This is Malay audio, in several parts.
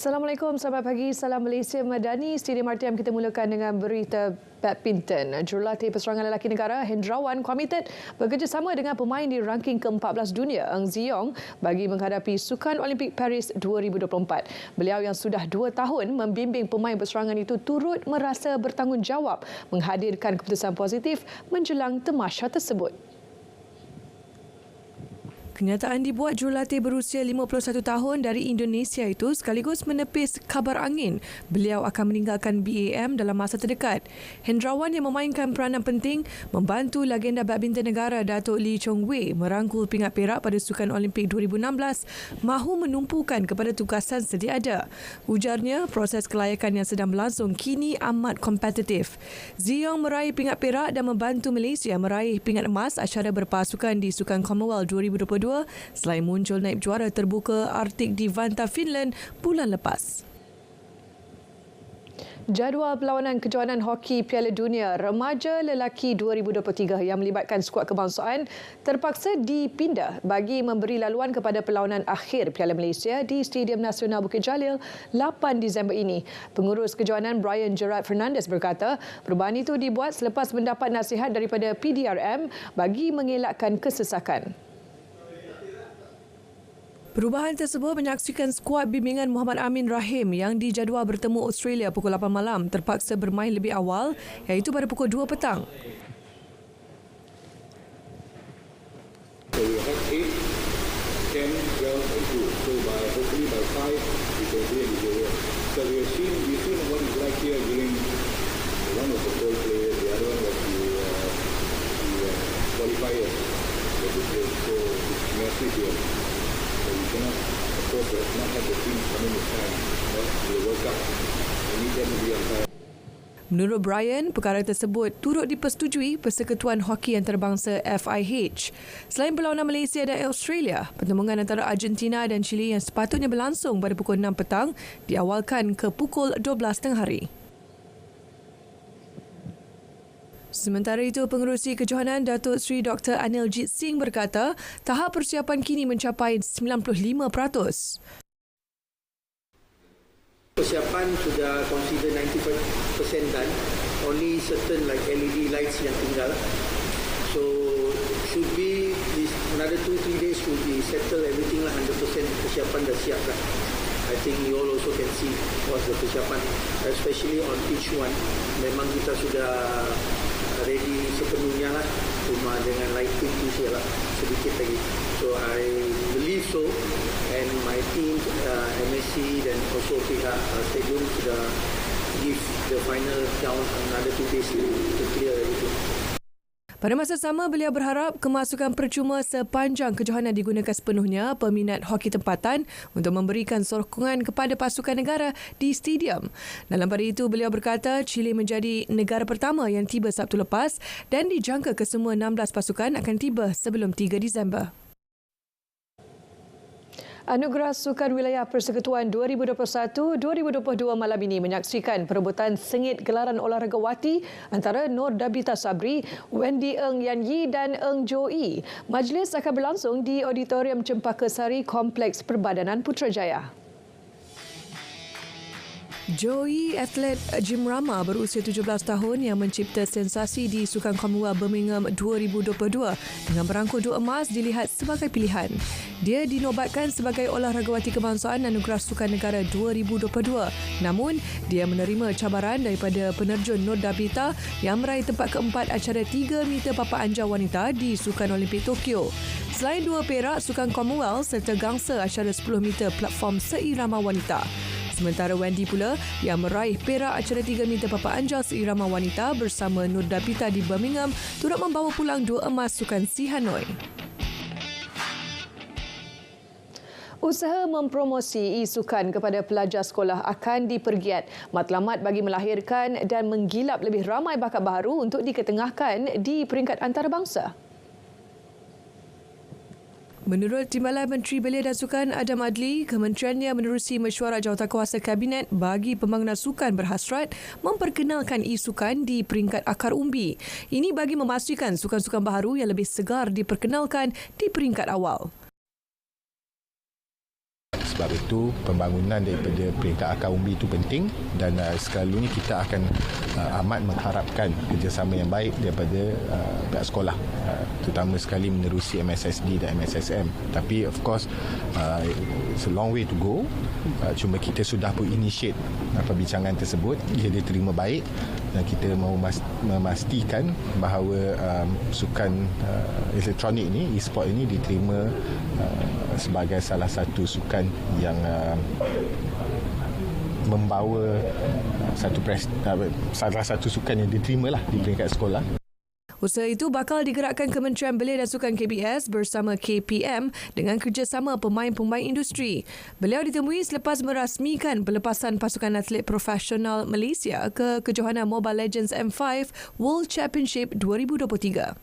Assalamualaikum, selamat pagi. Salam Malaysia Madani. Stadium RTM kita mulakan dengan berita badminton. Jurulatih Perserangan Lelaki Negara Hendrawan komited bekerjasama dengan pemain di ranking ke-14 dunia Eng Ziyong bagi menghadapi Sukan Olimpik Paris 2024. Beliau yang sudah 2 tahun membimbing pemain berserangan itu turut merasa bertanggungjawab menghadirkan keputusan positif menjelang tamasya tersebut. Kenyataan dibuat jurulatih berusia 51 tahun dari Indonesia itu sekaligus menepis kabar angin beliau akan meninggalkan BAM dalam masa terdekat. Hendrawan yang memainkan peranan penting membantu legenda badminton negara Datuk Lee Chong Wei merangkul pingat perak pada Sukan Olimpik 2016 mahu menumpukan kepada tugasan sedia ada. Ujarnya, proses kelayakan yang sedang berlangsung kini amat kompetitif. Ziyong meraih pingat perak dan membantu Malaysia meraih pingat emas acara berpasukan di Sukan Commonwealth 2022 selain muncul naib juara terbuka Arctic di Vantaa, Finland bulan lepas. Jadual perlawanan kejohanan hoki Piala Dunia Remaja Lelaki 2023 yang melibatkan skuad kebangsaan terpaksa dipindah bagi memberi laluan kepada perlawanan akhir Piala Malaysia di Stadium Nasional Bukit Jalil 8 Disember ini. Pengurus kejohanan Brian Gerard Fernandez berkata, perubahan itu dibuat selepas mendapat nasihat daripada PDRM bagi mengelakkan kesesakan. Perubahan tersebut menyaksikan skuad bimbingan Muhammad Amin Rahim yang dijadual bertemu Australia pukul 8 malam terpaksa bermain lebih awal iaitu pada pukul 2 petang. So we have 8, 10, 12 and 2. So hopefully by 5 we can play the area. So we've seen what it's like here during one of the four players, the other one was the qualifiers that we played. So it's massive here. So we cannot, of course, not have the team coming this time. The World Cup, we need them to be on time. Menurut Brian, perkara tersebut turut dipersetujui Persekutuan Hoki Antarabangsa FIH. Selain perlawanan Malaysia dan Australia, pertembungan antara Argentina dan Chile yang sepatutnya berlangsung pada pukul 6 petang diawalkan ke pukul 12 tengah hari. Sementara itu, pengerusi kejohanan Datuk Seri Dr. Aniljit Singh berkata, tahap persiapan kini mencapai 95%. Persiapan sudah consider 95% done. Only certain like LED lights yang tinggal. So should be this another 2-3 days should be settle everything lah, 100% persiapan dah siap lah. I think you all also can see what's the persiapan, especially on pitch 1. Memang kita sudah ready sepenuhnya lah, cuma dengan lighting tu saja lah, sedikit lagi. So I believe so, and my team, MSC dan also pihak stadium sudah give the final count another 2 days to clear everything. Pada masa sama, beliau berharap kemasukan percuma sepanjang kejohanan digunakan sepenuhnya peminat hoki tempatan untuk memberikan sokongan kepada pasukan negara di stadium. Dalam pada itu, beliau berkata Chile menjadi negara pertama yang tiba Sabtu lepas dan dijangka kesemua 16 pasukan akan tiba sebelum 3 Disember. Anugerah Sukan Wilayah Persekutuan 2021-2022 malam ini menyaksikan perebutan sengit gelaran olahraga wati antara Nur Dabita Sabri, Wendy Ng Yan Yi dan Ng Jo Yi. Majlis akan berlangsung di Auditorium Cempaka Sari Kompleks Perbadanan Putrajaya. Joey, atlet Jim Rama berusia 17 tahun yang mencipta sensasi di Sukan Commonwealth Birmingham 2022 dengan berangkul 2 emas dilihat sebagai pilihan. Dia dinobatkan sebagai olahragawati kebangsaan Anugerah Sukan Negara 2022. Namun, dia menerima cabaran daripada penerjun Nur Dabita yang meraih tempat keempat acara 3 meter papan anjau wanita di Sukan Olimpik Tokyo. Selain 2 perak Sukan Commonwealth serta gangsa acara 10 meter platform seirama wanita. Sementara Wendy pula yang meraih perak acara 3 meter papan anjau seirama wanita bersama Nur Dabita di Birmingham turut membawa pulang 2 emas Sukan Si Hanoi. Usaha mempromosi e-sukan kepada pelajar sekolah akan dipergiat. Matlamat bagi melahirkan dan menggilap lebih ramai bakat baru untuk diketengahkan di peringkat antarabangsa. Menurut Timbalan Menteri Belia dan Sukan Adam Adli, kementeriannya menerusi mesyuarat jawatankuasa Kabinet bagi pembangunan sukan berhasrat memperkenalkan e-sukan di peringkat akar umbi. Ini bagi memastikan sukan-sukan baharu yang lebih segar diperkenalkan di peringkat awal. Sebab itu pembangunan daripada peringkat akar umbi itu penting dan selalunya kita akan amat mengharapkan kerjasama yang baik daripada pihak sekolah, terutama sekali menerusi MSSD dan MSSM. Tapi of course it's a long way to go. Cuma kita sudah pun initiate perbincangan tersebut, dia diterima baik dan kita mahu memastikan bahawa sukan elektronik ini, e-sport ini diterima sebagai salah satu sukan yang membawa salah satu sukan yang diterima lah di peringkat sekolah. Usaha itu bakal digerakkan Kementerian Belia dan Sukan KBS bersama KPM dengan kerjasama pemain-pemain industri. Beliau ditemui selepas merasmikan pelepasan pasukan atlet profesional Malaysia ke kejohanan Mobile Legends M5 World Championship 2023.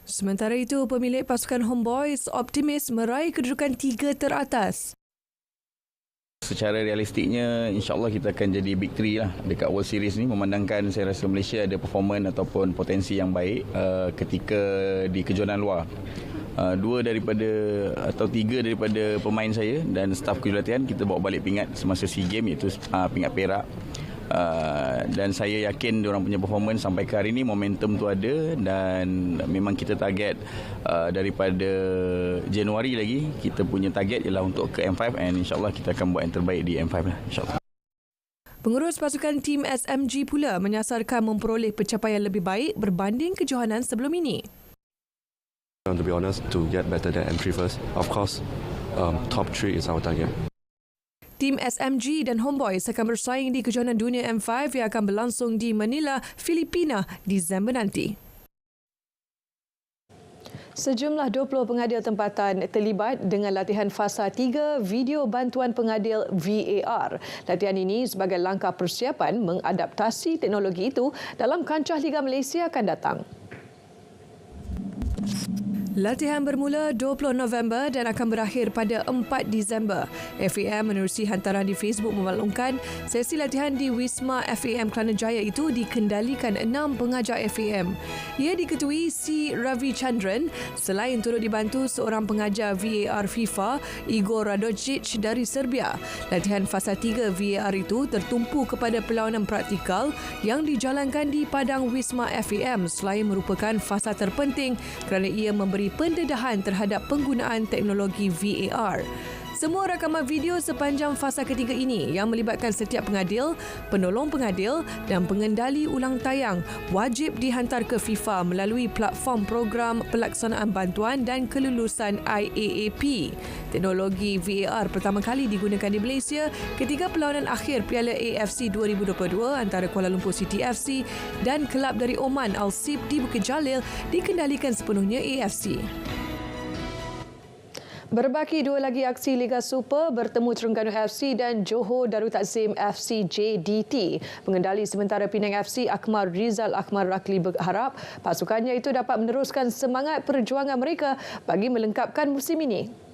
Sementara itu, pemilik pasukan Homeboys optimis meraih kedudukan 3 teratas. Secara realistiknya, insyaAllah kita akan jadi big three lah dekat World Series ni, memandangkan saya rasa Malaysia ada performance ataupun potensi yang baik ketika di kejohanan luar. 2 daripada atau 3 daripada pemain saya dan staf kejurulatihan kita bawa balik pingat semasa SEA Games, iaitu pingat perak. Dan saya yakin diorang punya performance sampai ke hari ini momentum tu ada dan memang kita target daripada Januari lagi kita punya target ialah untuk ke M5 and insyaAllah kita akan buat yang terbaik di M5 lah insyaAllah. Pengurus pasukan tim SMG pula menyasarkan memperoleh pencapaian lebih baik berbanding kejohanan sebelum ini. To be honest, to get better than M3 first, of course, top 3 is our target. Tim SMG dan Homeboys akan bersaing di kejohanan dunia M5 yang akan berlangsung di Manila, Filipina, Disember nanti. Sejumlah 20 pengadil tempatan terlibat dengan latihan fasa 3 video bantuan pengadil VAR. Latihan ini sebagai langkah persiapan mengadaptasi teknologi itu dalam kancah Liga Malaysia akan datang. Latihan bermula 20 November dan akan berakhir pada 4 Disember. FAM menerusi hantaran di Facebook memaklumkan sesi latihan di Wisma FAM Kelana Jaya itu dikendalikan 6 pengajar FAM. Ia diketuai C. Ravichandran selain turut dibantu seorang pengajar VAR FIFA, Igor Radojic dari Serbia. Latihan fasa 3 VAR itu tertumpu kepada perlawanan praktikal yang dijalankan di padang Wisma FAM selain merupakan fasa terpenting kerana ia memberi pendedahan terhadap penggunaan teknologi VAR. Semua rakaman video sepanjang fasa ketiga ini yang melibatkan setiap pengadil, penolong pengadil dan pengendali ulang tayang wajib dihantar ke FIFA melalui platform program pelaksanaan bantuan dan kelulusan IAAP. Teknologi VAR pertama kali digunakan di Malaysia ketika perlawanan akhir Piala AFC 2022 antara Kuala Lumpur City FC dan kelab dari Oman Al Sib di Bukit Jalil dikendalikan sepenuhnya AFC. Berbaki 2 lagi aksi Liga Super bertemu Terengganu FC dan Johor Darul Takzim FC JDT. Pengendali sementara Penang FC Akmal Rizal Akmal Rakli berharap pasukannya itu dapat meneruskan semangat perjuangan mereka bagi melengkapkan musim ini.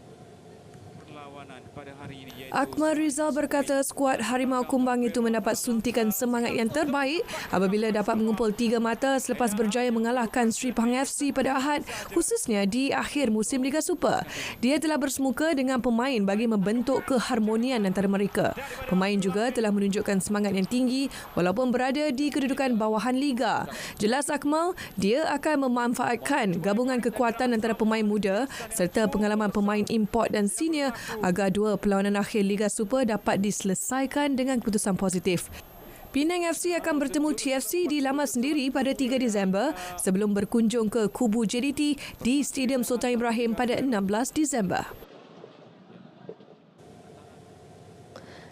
Akmal Rizal berkata skuad Harimau Kumbang itu mendapat suntikan semangat yang terbaik apabila dapat mengumpul 3 mata selepas berjaya mengalahkan Sri Pahang FC pada Ahad, khususnya di akhir musim Liga Super. Dia telah bersemuka dengan pemain bagi membentuk keharmonian antara mereka. Pemain juga telah menunjukkan semangat yang tinggi walaupun berada di kedudukan bawahan Liga. Jelas Akmal, dia akan memanfaatkan gabungan kekuatan antara pemain muda serta pengalaman pemain import dan senior agar 2 perlawanan akhir Liga Super dapat diselesaikan dengan keputusan positif. Penang FC akan bertemu TFC di laman sendiri pada 3 Disember sebelum berkunjung ke kubu JDT di Stadium Sultan Ibrahim pada 16 Disember.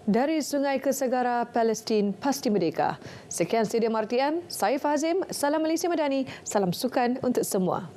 Dari Sungai ke Segara, Palestin pasti merdeka. Sekian Stadium RTM, saya Fazim, salam Malaysia Madani, salam sukan untuk semua.